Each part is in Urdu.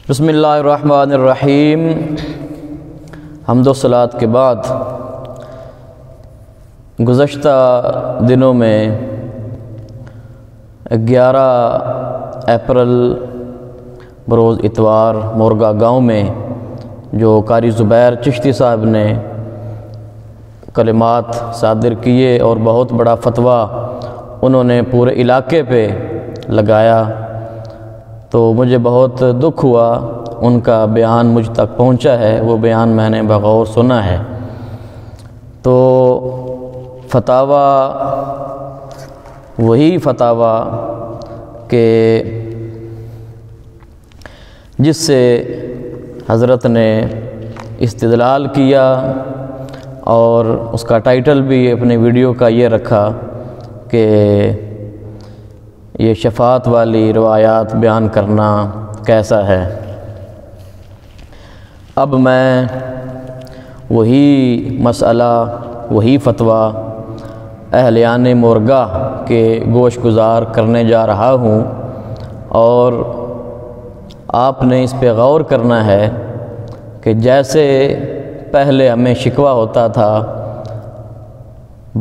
بسم اللہ الرحمن الرحیم۔ حمد و صلوات کے بعد گزشتہ دنوں میں 11 اپریل بروز اتوار مورگا گاؤں میں جو قاری زبیر چشتی صاحب نے کلمات صادر کیے اور بہت بڑا فتویٰ انہوں نے پورے علاقے پہ لگایا، تو مجھے بہت دکھ ہوا۔ ان کا بیان مجھ تک پہنچا ہے، وہ بیان میں نے بغور سنا ہے۔ تو فتاویٰ وہی فتاویٰ کہ جس سے حضرت نے استدلال کیا، اور اس کا ٹائٹل بھی اپنے ویڈیو کا یہ رکھا کہ یہ شفاعت والی روایات بیان کرنا کیسا ہے۔ اب میں وہی مسئلہ، وہی فتویٰ اہلیان مورگا کے گوش گزار کرنے جا رہا ہوں، اور آپ نے اس پہ غور کرنا ہے کہ جیسے پہلے ہمیں شکوہ ہوتا تھا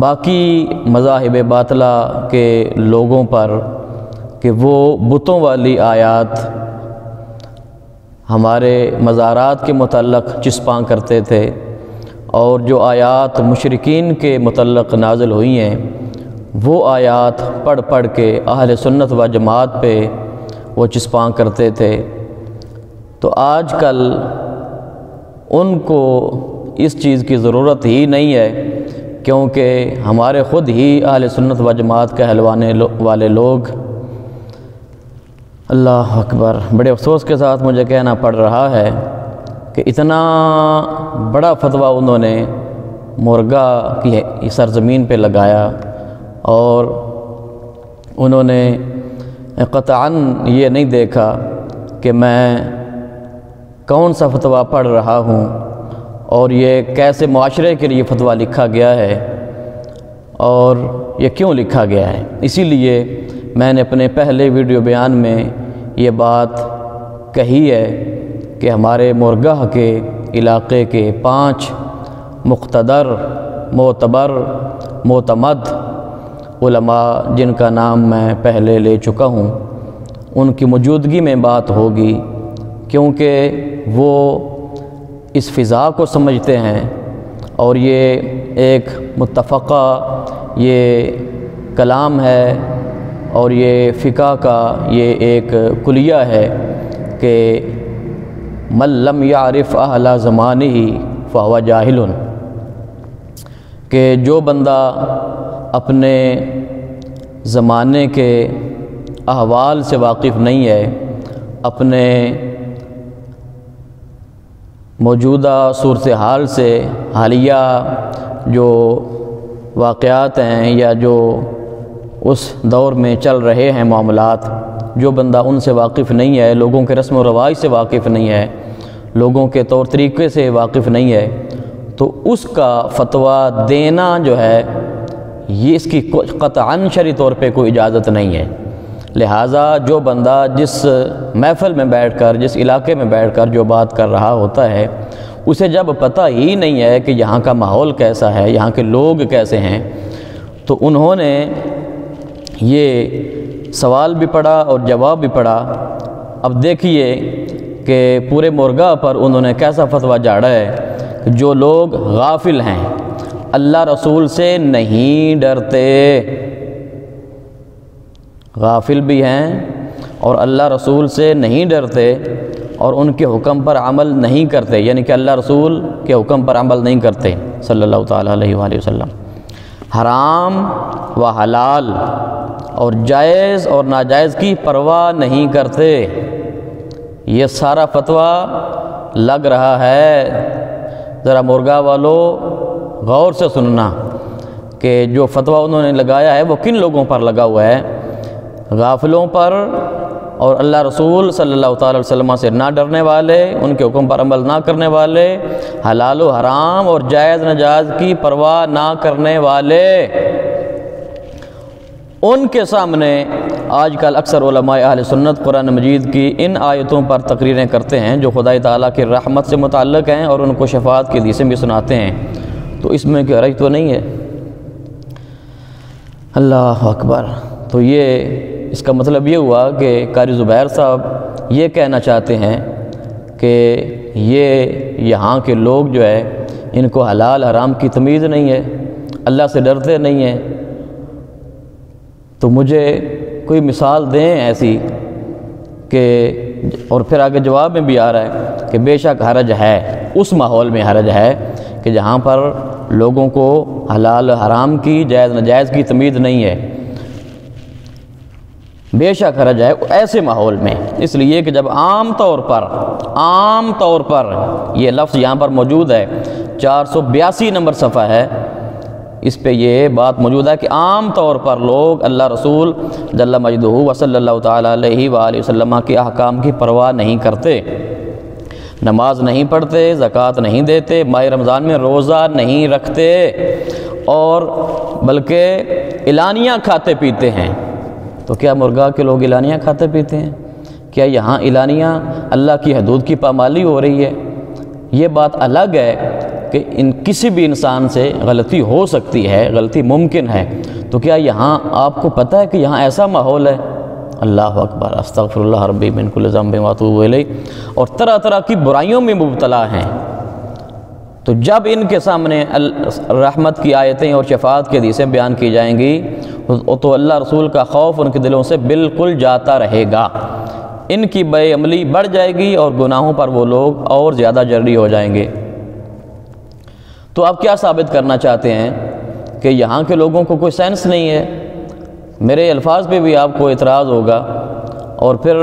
باقی مذاہب باطلہ کے لوگوں پر کہ وہ بتوں والی آیات ہمارے مزارات کے متعلق چسپاں کرتے تھے، اور جو آیات مشرکین کے متعلق نازل ہوئی ہیں وہ آیات پڑھ پڑھ کے اہل سنت و جماعت پہ وہ چسپاں کرتے تھے، تو آج کل ان کو اس چیز کی ضرورت ہی نہیں ہے، کیونکہ ہمارے خود ہی اہل سنت و جماعت کہلوانے والے لوگ، اللہ اکبر، بڑے افسوس کے ساتھ مجھے کہنا پڑ رہا ہے کہ اتنا بڑا فتویٰ انہوں نے مورگا کی سرزمین پہ لگایا، اور انہوں نے قطعاً یہ نہیں دیکھا کہ میں کون سا فتویٰ پڑھ رہا ہوں اور یہ کیسے معاشرے کے لیے فتویٰ لکھا گیا ہے اور یہ کیوں لکھا گیا ہے۔ اسی لیے میں نے اپنے پہلے ویڈیو بیان میں یہ بات کہی ہے کہ ہمارے مورگا کے علاقے کے 5 مقتدر، معتبر، معتمد علماء جن کا نام میں پہلے لے چکا ہوں، ان کی موجودگی میں بات ہوگی، کیونکہ وہ اس فضا کو سمجھتے ہیں، اور یہ ایک متفقہ یہ کلام ہے، اور یہ فقہ کا یہ ایک کلیہ ہے کہ من لم یعرف اہل زمانہ فہو جاہل، کہ جو بندہ اپنے زمانے کے احوال سے واقف نہیں ہے، اپنے موجودہ صورتحال سے، حالیہ جو واقعات ہیں یا جو اس دور میں چل رہے ہیں معاملات، جو بندہ ان سے واقف نہیں ہے، لوگوں کے رسم و رواج سے واقف نہیں ہے، لوگوں کے طور طریقے سے واقف نہیں ہے، تو اس کا فتویٰ دینا جو ہے یہ اس کی قطعاً شرعی طور پہ کوئی اجازت نہیں ہے۔ لہٰذا جو بندہ جس محفل میں بیٹھ کر، جس علاقے میں بیٹھ کر جو بات کر رہا ہوتا ہے، اسے جب پتہ ہی نہیں ہے کہ یہاں کا ماحول کیسا ہے، یہاں کے لوگ کیسے ہیں، تو انہوں نے یہ سوال بھی پڑھا اور جواب بھی پڑھا۔ اب دیکھیے کہ پورے مورگا پر انہوں نے کیسا فتویٰ جاڑا ہے کہ جو لوگ غافل ہیں، اللہ رسول سے نہیں ڈرتے، غافل بھی ہیں اور اللہ رسول سے نہیں ڈرتے، اور ان کے حکم پر عمل نہیں کرتے، یعنی کہ اللہ رسول کے حکم پر عمل نہیں کرتے صلی اللہ تعالیٰ علیہ وآلہ وسلم، حرام و حلال اور جائز اور ناجائز کی پرواہ نہیں کرتے۔ یہ سارا فتویٰ لگ رہا ہے، ذرا مورگا والو غور سے سننا کہ جو فتویٰ انہوں نے لگایا ہے وہ کن لوگوں پر لگا ہوا ہے، غافلوں پر، اور اللہ رسول صلی اللہ تعالیٰ علیہ وسلم سے نہ ڈرنے والے، ان کے حکم پر عمل نہ کرنے والے، حلال و حرام اور جائز ناجائز کی پرواہ نہ کرنے والے، ان کے سامنے آج کل اکثر علماء اہل سنت قرآن مجید کی ان آیتوں پر تقریریں کرتے ہیں جو خدائے تعالیٰ کی رحمت سے متعلق ہیں اور ان کو شفاعت کی حدیثیں بھی سناتے ہیں، تو اس میں کوئی حرج تو نہیں ہے؟ اللہ اکبر۔ تو یہ اس کا مطلب یہ ہوا کہ قاری زبیر صاحب یہ کہنا چاہتے ہیں کہ یہ یہاں کے لوگ جو ہے ان کو حلال حرام کی تمیز نہیں ہے، اللہ سے ڈرتے نہیں ہیں، تو مجھے کوئی مثال دیں ایسی کہ، اور پھر آگے جواب میں بھی آ رہا ہے کہ بے شک حرج ہے، اس ماحول میں حرج ہے کہ جہاں پر لوگوں کو حلال حرام کی جائز ناجائز کی تمیز نہیں ہے، بے شک حرج ہے ایسے ماحول میں۔ اس لیے کہ جب عام طور پر یہ لفظ یہاں پر موجود ہے، 482 نمبر صفحہ ہے، اس پہ یہ بات موجود ہے کہ عام طور پر لوگ اللہ رسول جل مجدہ و صلی اللہ تعالیٰ علیہ وآلہ وسلم کے احکام کی پرواہ نہیں کرتے، نماز نہیں پڑھتے، زکوٰۃ نہیں دیتے، ماہ رمضان میں روزہ نہیں رکھتے، اور بلکہ اعلانیہ کھاتے پیتے ہیں۔ تو کیا مرغا کے لوگ اعلانیہ کھاتے پیتے ہیں؟ کیا یہاں اعلانیہ اللہ کی حدود کی پامالی ہو رہی ہے؟ یہ بات الگ ہے کہ کسی بھی انسان سے غلطی ہو سکتی ہے، غلطی ممکن ہے، تو کیا یہاں آپ کو پتہ ہے کہ یہاں ایسا ماحول ہے؟ اللہ اکبر، استغفر اللہ ربی من کل ذنب واتوب الیہ، اور طرح طرح کی برائیوں میں مبتلا ہیں۔ تو جب ان کے سامنے رحمت کی آیتیں اور شفاعت کی حدیثیں بیان کی جائیں گی تو اللہ رسول کا خوف ان کے دلوں سے بالکل جاتا رہے گا، ان کی بے عملی بڑھ جائے گی اور گناہوں پر وہ لوگ اور زیادہ جری ہو جائیں گے۔ تو آپ کیا ثابت کرنا چاہتے ہیں کہ یہاں کے لوگوں کو کوئی سینس نہیں ہے؟ میرے الفاظ پہ بھی آپ کو اعتراض ہوگا، اور پھر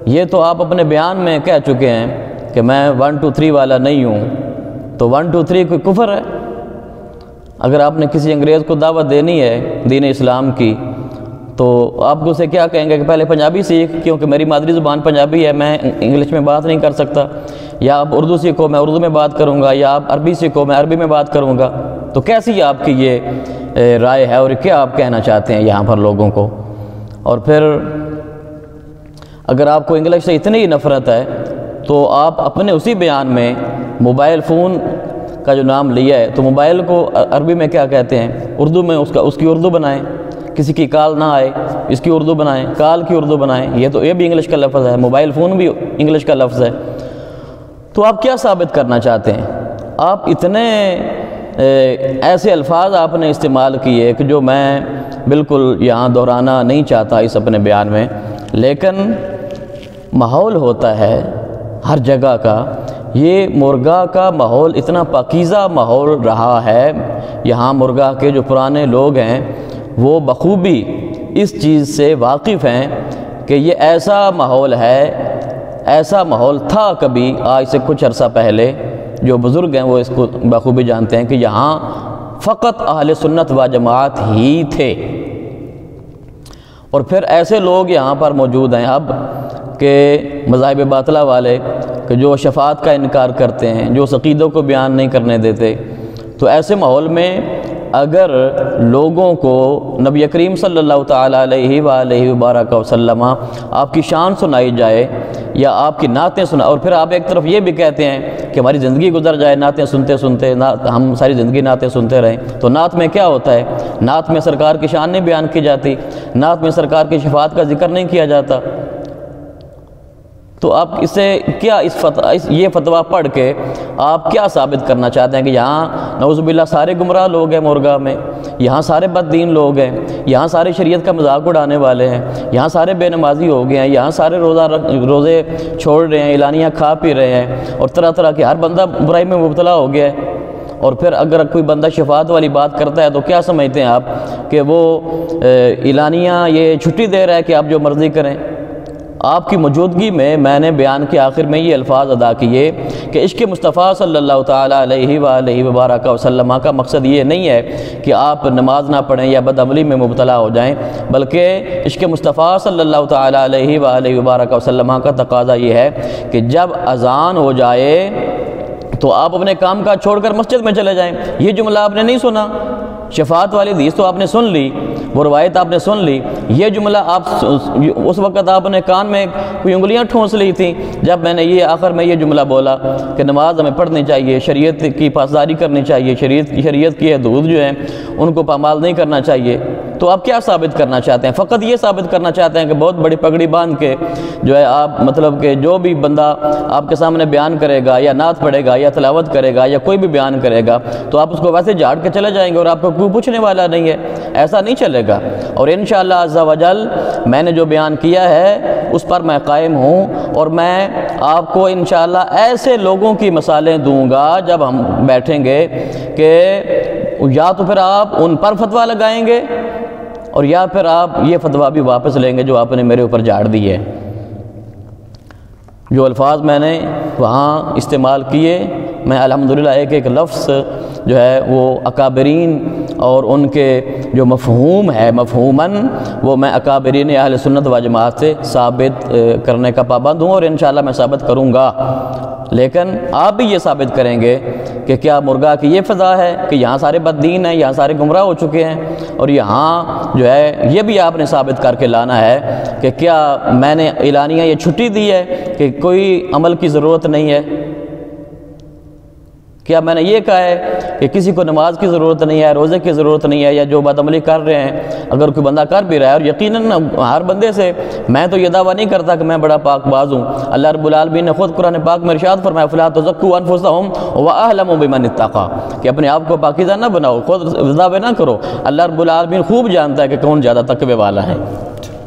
یہ تو آپ اپنے بیان میں کہہ چکے ہیں کہ میں 1 2 3 والا نہیں ہوں، تو 1 2 3 کوئی کفر ہے؟ اگر آپ نے کسی انگریز کو دعوت دینی ہے دین اسلام کی تو آپ کو اسے کیا کہیں گے کہ پہلے پنجابی سیکھ، کیونکہ میری مادری زبان پنجابی ہے، میں انگلش میں بات نہیں کر سکتا، یا آپ اردو سیکھو، میں اردو میں بات کروں گا، یا آپ عربی سیکھو، میں عربی میں بات کروں گا۔ تو کیسی آپ کی یہ رائے ہے، اور کیا آپ کہنا چاہتے ہیں یہاں پر لوگوں کو؟ اور پھر اگر آپ کو انگلش سے اتنی ہی نفرت ہے تو آپ اپنے اسی بیان میں موبائل فون کا جو نام لیا ہے، تو موبائل کو عربی میں کیا کہتے ہیں؟ اردو میں اس کی اردو بنائیں، کسی کی کال نہ آئے اس کی اردو بنائیں، کال کی اردو بنائیں، یہ بھی انگلش کا لفظ ہے، موبائل فون بھی انگلش کا لفظ ہے۔ تو آپ کیا ثابت کرنا چاہتے ہیں؟ آپ اتنے ایسے الفاظ آپ نے استعمال کیے کہ جو میں بالکل یہاں دہرانا نہیں چاہتا اس اپنے بیان میں، لیکن ماحول ہوتا ہے ہر جگہ کا، یہ مرغا کا ماحول اتنا پاکیزہ ماحول رہا ہے، یہاں مرغا کے جو پرانے لوگ ہیں وہ بخوبی اس چیز سے واقف ہیں کہ یہ ایسا ماحول ہے، ایسا ماحول تھا کبھی آج سے کچھ عرصہ پہلے، جو بزرگ ہیں وہ اس کو بخوبی جانتے ہیں کہ یہاں فقط اہل سنت و جماعت ہی تھے، اور پھر ایسے لوگ یہاں پر موجود ہیں اب کہ مذاہب باطلہ والے کہ جو شفاعت کا انکار کرتے ہیں، جو عقیدوں کو بیان نہیں کرنے دیتے۔ تو ایسے ماحول میں اگر لوگوں کو نبی کریم صلی اللہ تعالیٰ علیہ وآلہ وبارک وسلم آپ کی شان سنائی جائے یا آپ کی نعتیں اور پھر آپ ایک طرف یہ بھی کہتے ہیں کہ ہماری زندگی گزر جائے نعتیں سنتے سنتے، ہم ساری زندگی نعتیں سنتے رہیں، تو نعت میں کیا ہوتا ہے؟ نعت میں سرکار کی شان نہیں بیان کی جاتی، نعت میں سرکار کی شفاعت کا ذکر نہیں کیا جاتا۔ تو آپ اسے کیا یہ فتویٰ پڑھ کے آپ کیا ثابت کرنا چاہتے ہیں کہ یہاں نعوذ باللہ سارے گمراہ لوگ ہیں مرغا میں، یہاں سارے بد دین لوگ ہیں، یہاں سارے شریعت کا مذاق اڑانے والے ہیں، یہاں سارے بے نمازی ہو گئے ہیں، یہاں سارے روزے چھوڑ رہے ہیں، اعلانیہ کھا پی رہے ہیں، اور طرح طرح کے ہر بندہ برائی میں مبتلا ہو گیا ہے۔ اور پھر اگر کوئی بندہ شفاعت والی بات کرتا ہے تو کیا سمجھتے ہیں آپ کہ وہ اعلانیہ یہ چھٹی دے رہا ہے کہ آپ جو مرضی کریں؟ آپ کی موجودگی میں نے بیان کے آخر میں یہ الفاظ ادا کیے کہ عشق مصطفیٰ صلی اللہ تعالیٰ علیہ وآلہ وبارک وسلم کا مقصد یہ نہیں ہے کہ آپ نماز نہ پڑھیں یا بدعملی میں مبتلا ہو جائیں، بلکہ عشق مصطفیٰ صلی اللہ تعالیٰ علیہ وآلہ وبارک وسلم کا تقاضا یہ ہے کہ جب اذان ہو جائے تو آپ اپنے کام کا چھوڑ کر مسجد میں چلے جائیں۔ یہ جملہ آپ نے نہیں سنا، شفاعت والی حدیث تو آپ نے سن لی، وہ روایت آپ نے سن لی، یہ جملہ آپ اس وقت آپ نے کان میں کوئی انگلیاں ٹھونس لی تھیں جب میں نے یہ آخر میں یہ جملہ بولا کہ نماز ہمیں پڑھنی چاہیے، شریعت کی پاسداری کرنی چاہیے، شریعت کی حدود جو ہیں ان کو پامال نہیں کرنا چاہیے، تو آپ کیا ثابت کرنا چاہتے ہیں؟ فقط یہ ثابت کرنا چاہتے ہیں کہ بہت بڑی پگڑی باندھ کے جو ہے آپ مطلب کہ جو بھی بندہ آپ کے سامنے بیان کرے گا یا نعت پڑھے گا یا تلاوت کرے گا یا کوئی بھی بیان کرے گا تو آپ اس کو ویسے جھاڑ کے چلے جائیں گے اور آپ کو کوئی پوچھنے والا نہیں ہے، ایسا نہیں چلے گا۔ اور انشاءاللہ عز و جل میں نے جو بیان کیا ہے اس پر میں قائم ہوں، اور میں آپ کو انشاءاللہ ایسے لوگوں کی مثالیں دوں گا جب ہم بیٹھیں گے کہ یا تو پھر آپ ان پر فتویٰ لگائیں گے اور یا پھر آپ یہ فتویٰ بھی واپس لیں گے جو آپ نے میرے اوپر جھاڑ دی ہے۔ جو الفاظ میں نے وہاں استعمال کیے، میں الحمدللہ ایک ایک لفظ جو ہے وہ اکابرین اور ان کے جو مفہوم ہے مفہوماً وہ میں اکابرین اہل سنت و جماعت سے ثابت کرنے کا پابند ہوں، اور انشاءاللہ میں ثابت کروں گا۔ لیکن آپ بھی یہ ثابت کریں گے کہ کیا مرگا کی یہ فضا ہے کہ یہاں سارے بددین ہیں، یہاں سارے گمراہ ہو چکے ہیں، اور یہاں جو ہے یہ بھی آپ نے ثابت کر کے لانا ہے کہ کیا میں نے اعلانیہ یہ چھٹی دی ہے کہ کوئی عمل کی ضرورت نہیں ہے؟ کیا میں نے یہ کہا ہے کہ کسی کو نماز کی ضرورت نہیں ہے، روزے کی ضرورت نہیں ہے، یا جو بد عملی کر رہے ہیں اگر کوئی بندہ کر بھی رہا ہے، اور یقیناً ہر بندے سے میں تو یہ دعویٰ نہیں کرتا کہ میں بڑا پاک باز ہوں، اللہ رب العالمین نے خود قرآن پاک میں ارشاد فرمایا فَلَا تُزَكُّوا أَنفُسَكُمْ وَأَعْلَمُوا بِمَنِ اتَّقَىٰ، کہ اپنے آپ کو پاکیزہ نہ بناؤ، خود دعوے نہ کرو، اللہ رب العالمین خوب جانتا ہے کہ کون زیادہ تقوی والا ہے۔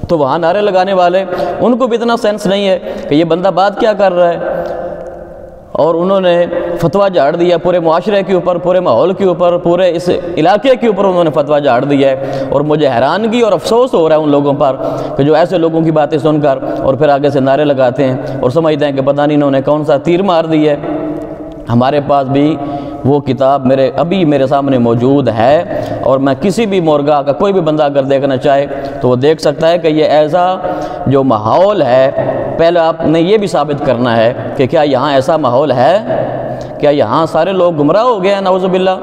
تو وہاں نعرے لگانے والے ان کو بھی اتنا سینس نہیں ہے کہ یہ بندہ بات کیا کر رہا ہے، اور انہوں نے فتویٰ جھاڑ دیا پورے معاشرے کے اوپر، پورے ماحول کے اوپر، پورے اس علاقے کے اوپر انہوں نے فتویٰ جھاڑ دیا ہے، اور مجھے حیرانگی اور افسوس ہو رہا ہے ان لوگوں پر کہ جو ایسے لوگوں کی باتیں سن کر اور پھر آگے سے نعرے لگاتے ہیں اور سمجھتے ہیں کہ پتہ نہیں انہوں نے کون سا تیر مار دی ہے۔ ہمارے پاس بھی وہ کتاب ابھی میرے سامنے موجود ہے، اور میں کسی بھی مورگا کا کوئی بھی بندہ اگر دیکھنا چاہے تو وہ دیکھ سکتا ہے کہ یہ ایسا جو ماحول ہے، پہلے آپ نے یہ بھی ثابت کرنا ہے کہ کیا یہاں ایسا ماحول ہے، کیا یہاں سارے لوگ گمراہ ہو گئے ہیں نعوذ باللہ،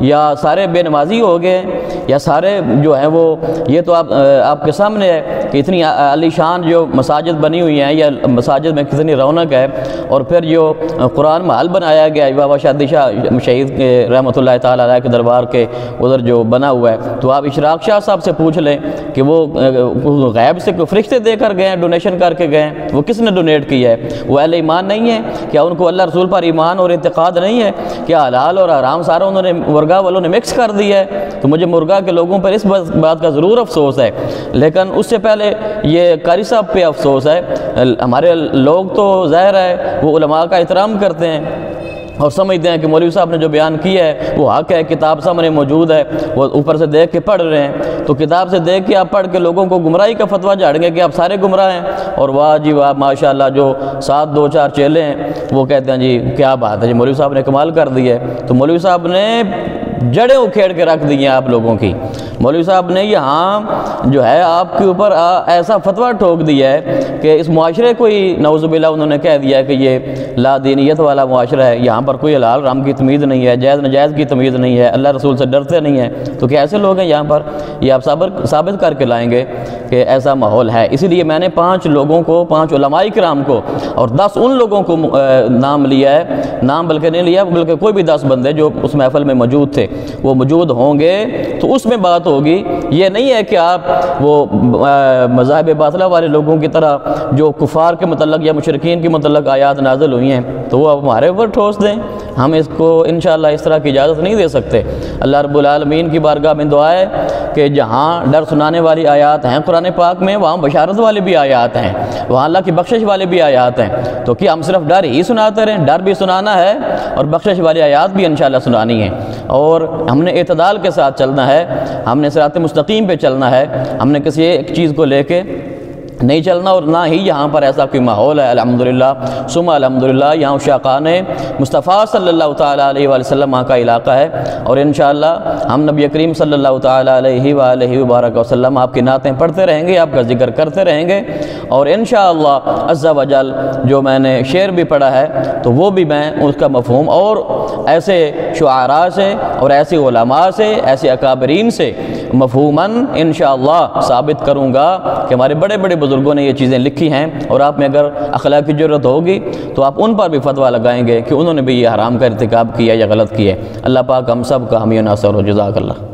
یا سارے بے نمازی ہو گئے ہیں، یا سارے جو ہیں وہ یہ تو آپ کے سامنے ہے کہ اتنی عالی شان جو مساجد بنی ہوئی ہیں، یا مساجد میں کتنی رونق ہے، اور پھر جو قرآن محل بنایا گیا ہے بابا شادی شاہ شہید کے رحمۃ اللہ تعالیٰ علیہ کے دربار کے ادھر جو بنا ہوا ہے، تو آپ اشراق شاہ صاحب سے پوچھ لیں کہ وہ غیب سے کوئی فرشتے دے کر گئے ہیں، ڈونیشن کر کے گئے ہیں، وہ کس نے ڈونیٹ کیا ہے؟ وہ اہل ایمان نہیں ہے کیا؟ ان کو اللہ رسول پر ایمان اور اعتقاد نہیں ہے کیا؟ حلال اور حرام سارا انہوں نے مرغا والوں نے مکس کر دیا ہے۔ تو مجھے مرغا کے لوگوں پر اس بات کا ضرور افسوس ہے، لیکن اس سے پہلے یہ قاری صاحب پہ افسوس ہے۔ ہمارے لوگ تو ظاہر ہے وہ علماء کا احترام کرتے ہیں اور سمجھتے ہیں کہ مولوی صاحب نے جو بیان کیا ہے وہ حق ہے، کتاب سامنے موجود ہے، وہ اوپر سے دیکھ کے پڑھ رہے ہیں، تو کتاب سے دیکھ کے آپ پڑھ کے لوگوں کو گمراہی کا فتویٰ جھاڑیں گے کہ آپ سارے گمراہ ہیں، اور واہ جی واہ ماشاءاللہ جو 7-2-4 چیلے ہیں وہ کہتے ہیں جی کیا بات ہے جی مولوی صاحب نے کمال کر دی ہے۔ تو مولوی صاحب نے جڑیں اکھیڑ کے رکھ دی ہیں آپ لوگوں کی۔ مولوی صاحب نے یہاں جو ہے آپ کے اوپر ایسا فتویٰ ٹھوک دیا ہے کہ اس معاشرے کو ہی نعوذ باللہ انہوں نے کہہ دیا ہے کہ یہ لا دینیت والا معاشرہ ہے، یہاں پر کوئی حلال حرام کی تمیز نہیں ہے، جائز ناجائز کی تمیز نہیں ہے، اللہ رسول سے ڈرتے نہیں ہیں۔ تو کیا ایسے لوگ ہیں یہاں پر؟ یہ آپ ثابت کر کے لائیں گے کہ ایسا ماحول ہے۔ اسی لیے میں نے 5 لوگوں کو، 5 علماء کرام کو اور 10 ان لوگوں کو نام لیا ہے، نام بلکہ نہیں لیا بلکہ کوئی بھی 10 بندے جو اس محفل میں موجود تھے وہ موجود ہوں گے تو اس میں بات ہوگی۔ یہ نہیں ہے کہ آپ وہ مذاہب باطلہ والے لوگوں کی طرح جو کفار کے متعلق یا مشرکین کے متعلق آیات نازل ہوئی ہیں تو وہ ہمارے اوپر ٹھوس دیں، ہم اس کو انشاءاللہ اس طرح کی اجازت نہیں دے سکتے۔ اللہ رب العالمین کی بارگاہ میں دعا ہے کہ جہاں ڈر سنانے والی آیات ہیں قرآن پاک میں، وہاں بشارت والے بھی آیات ہیں، وہاں اللہ کی بخشش والے بھی آیات ہیں، تو کیا ہم صرف ڈر ہی سناتے رہیں؟ ڈر بھی سنانا ہے اور بخشش والی آیات بھی انشاءاللہ سنانی ہے، اور ہم نے اعتدال کے ساتھ چلنا ہے، ہم نے صراط مستقیم پہ چلنا ہے، ہم نے کسی ایک چیز کو لے کے نہیں چلنا، اور نہ ہی یہاں پر ایسا کوئی ماحول ہے الحمدللہ ثم الحمدللہ۔ یہاں عشاقان مصطفیٰ صلی اللہ تعالیٰ علیہ وآلہ وسلم کا علاقہ ہے، اور انشاءاللہ ہم نبی کریم صلی اللہ تعالیٰ علیہ وآلہ وبارک وسلم آپ کی نعتیں پڑھتے رہیں گے، آپ کا ذکر کرتے رہیں گے، اور انشاءاللہ عز و جل جو میں نے شعر بھی پڑھا ہے تو وہ بھی میں اس کا مفہوم اور ایسے شعراء سے اور ایسے علماء سے، ایسے اکابرین سے مفہوماً انشاءاللہ ثابت کروں گا کہ ہمارے بڑے بڑے بزرگوں نے یہ چیزیں لکھی ہیں، اور آپ میں اگر اخلاقی ضرورت ہوگی تو آپ ان پر بھی فتویٰ لگائیں گے کہ انہوں نے بھی یہ حرام کا ارتکاب کیا یا غلط کیا ہے۔ اللہ پاک ہم سب کا حامی و ناصر ہو، جزاک اللہ۔